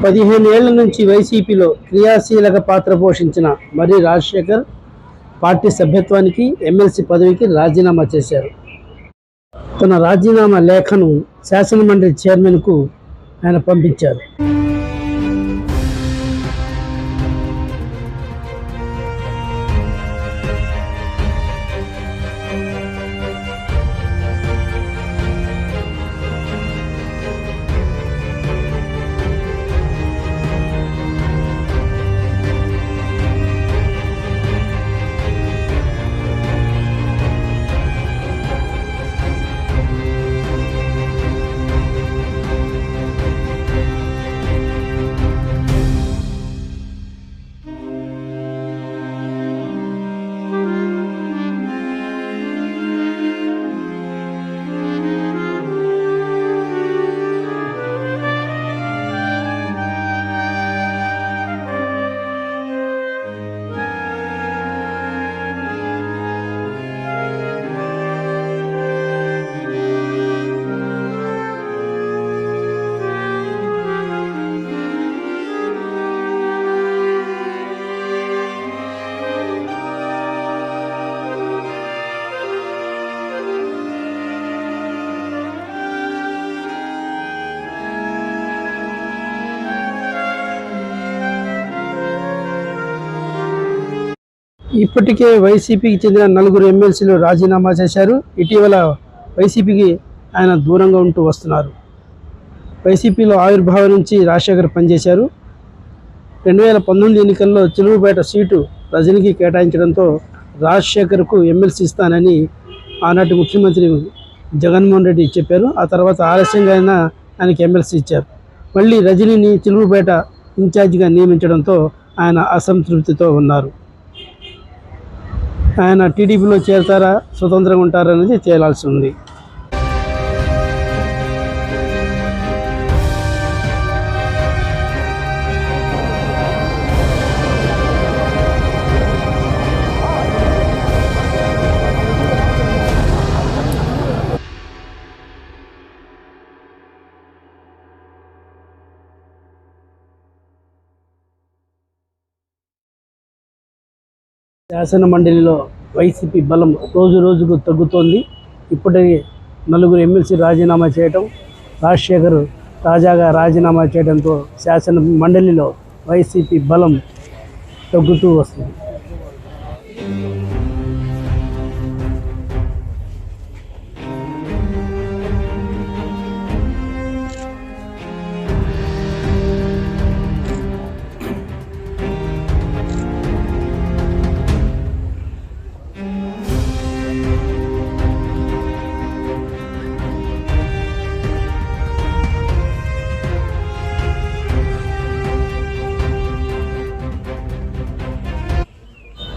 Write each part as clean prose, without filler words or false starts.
15 ఏళ్ల నుంచి వైసీపీలో క్రియాశీలక పాత్ర పోషించిన మర్రి రాజశేఖర్ పార్టీ సభ్యత్వానికి ఎమ్మెల్సీ పదవికి రాజీనామా చేశారు. తన రాజీనామా లేఖను శాసనమండలి చైర్మన్కు ఆయన పంపించారు. ఇప్పటికే వైసీపీకి చెందిన 4 ఎమ్మెల్సీలు రాజీనామా చేశారు. ఇటీవల వైసీపీకి ఆయన దూరంగా ఉంటూ వస్తున్నారు. వైసీపీలో ఆవిర్భావం నుంచి రాజశేఖర్ పనిచేశారు. 2019 ఎన్నికల్లో చిలువుపేట సీటు రజనీకి కేటాయించడంతో రాజశేఖర్కు ఎమ్మెల్సీ ఇస్తానని ఆనాటి ముఖ్యమంత్రి జగన్మోహన్ రెడ్డి చెప్పారు. ఆ తర్వాత ఆలస్యంగా ఆయనకి ఎమ్మెల్సీ ఇచ్చారు. మళ్ళీ రజనీని చిలువుపేట ఇన్ఛార్జిగా నియమించడంతో ఆయన అసంతృప్తితో ఉన్నారు. ఆయన టీడీపీలో చేరతారా, స్వతంత్రంగా ఉంటారా అనేది తేలాల్సి ఉంది. శాసన మండలిలో వైసీపీ బలం రోజు రోజుకు తగ్గుతోంది. ఇప్పటికే 4 ఎమ్మెల్సీ రాజీనామా చేయడం, రాజశేఖర్ తాజాగా రాజీనామా చేయడంతో శాసన మండలిలో వైసీపీ బలం తగ్గుతూ వస్తుంది.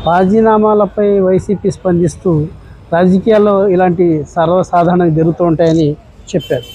రాజీనామాలపై వైసీపీ స్పందిస్తూ రాజకీయాల్లో ఇలాంటి సర్వసాధారణంగా జరుగుతూ ఉంటాయని చెప్పారు.